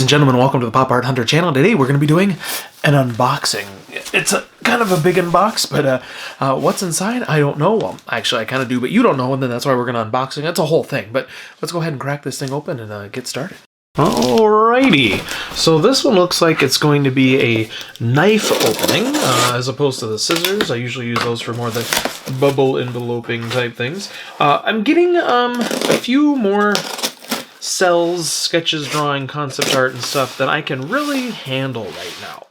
and gentlemen, welcome to the Pop Art Hunter channel. Today we're going to be doing an unboxing. It's a kind of a big unbox, but what's inside, I don't know. Well, actually, I kind of do, but you don't know, and then that's why we're going to unbox it. It's a whole thing, but let's go ahead and crack this thing open and get started. Alrighty, so this one looks like it's going to be a knife opening as opposed to the scissors. I usually use those for more the bubble enveloping type things. I'm getting a few more cells, sketches, drawing, concept art, and stuff that I can really handle right now.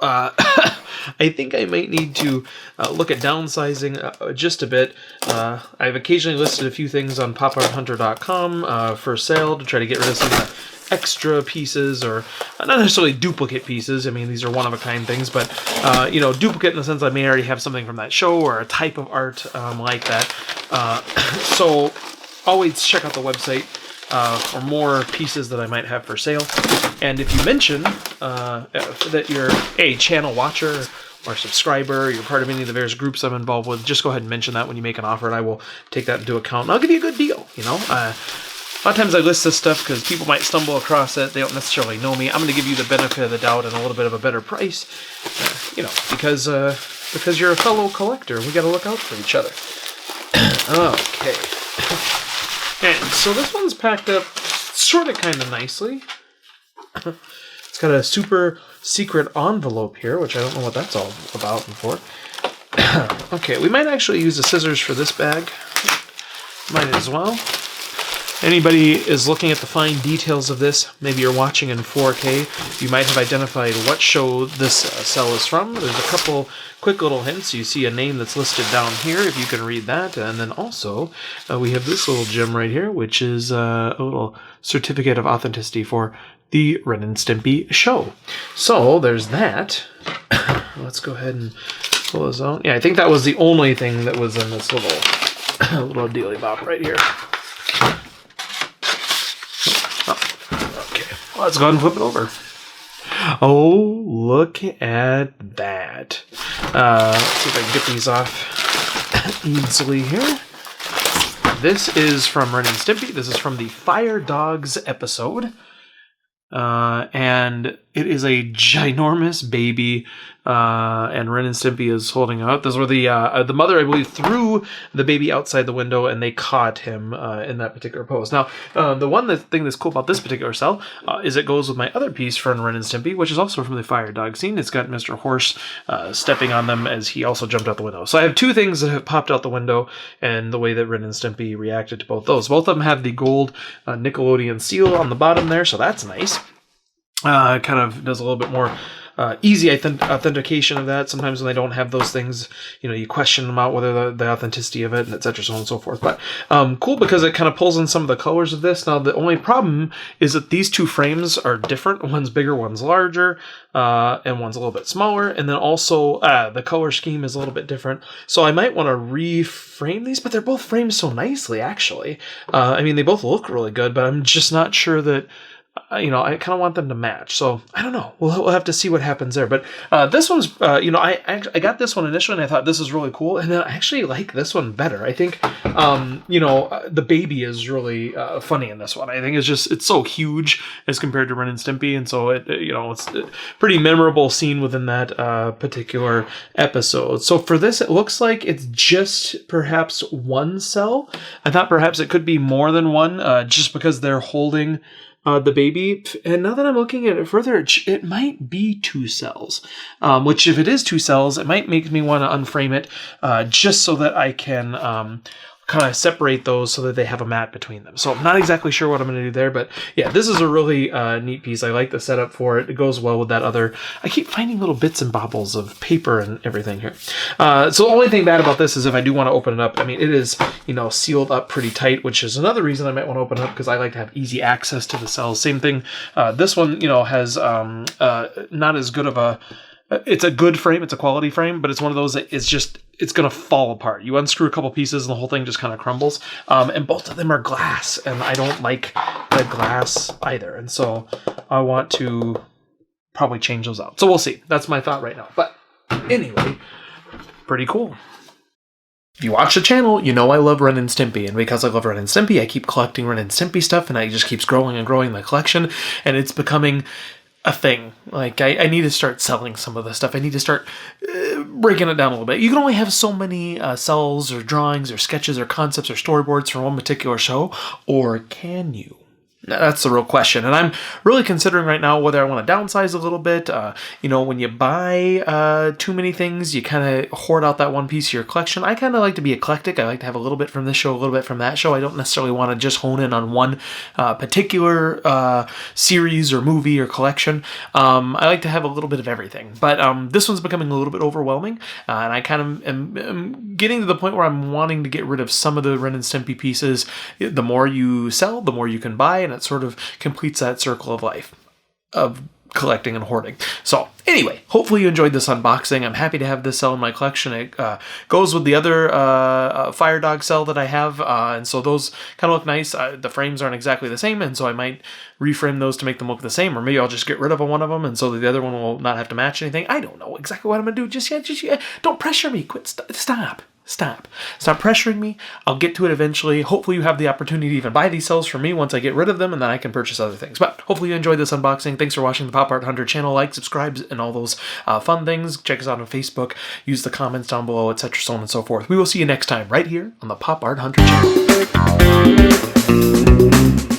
I think I might need to look at downsizing just a bit. I've occasionally listed a few things on poparthunter.com for sale to try to get rid of some of the extra pieces, or not necessarily duplicate pieces. I mean, these are one-of-a-kind things, but duplicate in the sense I may already have something from that show or a type of art like that. So always check out the website for more pieces that I might have for sale. And if you mention that you're a channel watcher or subscriber, you're part of any of the various groups I'm involved with, just go ahead and mention that when you make an offer, and I will take that into account. And I'll give you a good deal, A lot of times I list this stuff because people might stumble across it. They don't necessarily know me. I'm going to give you the benefit of the doubt and a little bit of a better price, because you're a fellow collector. We got to look out for each other. Okay. And so this one's packed up sort of kind of nicely. It's got a super secret envelope here, which I don't know what that's all about and for. Okay, we might actually use the scissors for this bag. Might as well. Anybody is looking at the fine details of this, maybe you're watching in 4K, you might have identified what show this cell is from. There's a couple quick little hints. You see a name that's listed down here, if you can read that. And then also, we have this little gem right here, which is a little certificate of authenticity for the Ren and Stimpy show. So, there's that. Let's go ahead and pull this out. Yeah, I think that was the only thing that was in this little dealy bop right here. Let's go ahead and flip it over. Oh, look at that. Let's see if I can get these off easily here. This is from Ren and Stimpy. This is from the Fire Dogs episode. And it is a ginormous baby, and Ren and Stimpy is holding out. This is where the mother, I believe, threw the baby outside the window, and they caught him in that particular pose. Now, the thing that's cool about this particular cell is it goes with my other piece from Ren and Stimpy, which is also from the Fire Dog scene. It's got Mr. Horse stepping on them as he also jumped out the window. So I have two things that have popped out the window, and the way that Ren and Stimpy reacted to both those. Both of them have the gold Nickelodeon seal on the bottom there, so that's nice. It kind of does a little bit more easy authentication of that. Sometimes when they don't have those things, you question them out, whether the authenticity of it, and et cetera, so on and so forth. But cool, because it kind of pulls in some of the colors of this. Now, the only problem is that these two frames are different. One's bigger, one's larger, and one's a little bit smaller. And then also the color scheme is a little bit different. So I might want to reframe these, but they're both framed so nicely, actually. They both look really good, but I'm just not sure that I kind of want them to match. So I don't know. We'll have to see what happens there. But this one's, I got this one initially and I thought this was really cool. And then I actually like this one better. I think, the baby is really funny in this one. I think it's so huge as compared to Ren and Stimpy. And so it's a pretty memorable scene within that particular episode. So for this, it looks like it's just perhaps one cell. I thought perhaps it could be more than one, just because they're holding the baby. And now that I'm looking at it further, it might be two cells, which if it is two cells, it might make me want to unframe it just so that I can kind of separate those so that they have a mat between them. So I'm not exactly sure what I'm going to do there, but yeah, this is a really neat piece. I like the setup for it. It goes well with that other. I keep finding little bits and bobbles of paper and everything here. So the only thing bad about this is if I do want to open it up, it is, sealed up pretty tight, which is another reason I might want to open it up, because I like to have easy access to the cells. Same thing. This one, has not as good of a, it's a good frame, it's a quality frame, but it's one of those that it's going to fall apart. You unscrew a couple pieces and the whole thing just kind of crumbles. And both of them are glass, and I don't like the glass either. And so I want to probably change those out. So we'll see. That's my thought right now. But anyway, pretty cool. If you watch the channel, you know I love Ren and Stimpy, and because I love Ren and Stimpy, I keep collecting Ren and Stimpy stuff, and it just keeps growing and growing my collection, and it's becoming a thing. Like, I need to start selling some of this stuff. I need to start breaking it down a little bit. You can only have so many cells or drawings or sketches or concepts or storyboards for one particular show, or can you? That's the real question. And I'm really considering right now whether I want to downsize a little bit. When you buy too many things, you kind of hoard out that one piece of your collection. I kind of like to be eclectic. I like to have a little bit from this show, a little bit from that show. I don't necessarily want to just hone in on one particular series or movie or collection. I like to have a little bit of everything. But this one's becoming a little bit overwhelming. And I kind of am getting to the point where I'm wanting to get rid of some of the Ren and Stimpy pieces. The more you sell, the more you can buy, and it sort of completes that circle of life of collecting and hoarding. So anyway, hopefully you enjoyed this unboxing. I'm happy to have this cell in my collection. It goes with the other Fire Dog cell that I have, and so those kind of look nice. The frames aren't exactly the same, and so I might reframe those to make them look the same, or maybe I'll just get rid of one of them, and so the other one will not have to match anything. I don't know exactly what I'm going to do just yet. Don't pressure me. Quit. Stop. Stop pressuring me. I'll get to it eventually. Hopefully you have the opportunity to even buy these cells from me once I get rid of them, and then I can purchase other things. But hopefully you enjoyed this unboxing. Thanks for watching the Pop Art Hunter channel. Like, subscribe, and all those fun things. Check us out on Facebook. Use the comments down below, etc., so on and so forth. We will see you next time right here on the Pop Art Hunter channel.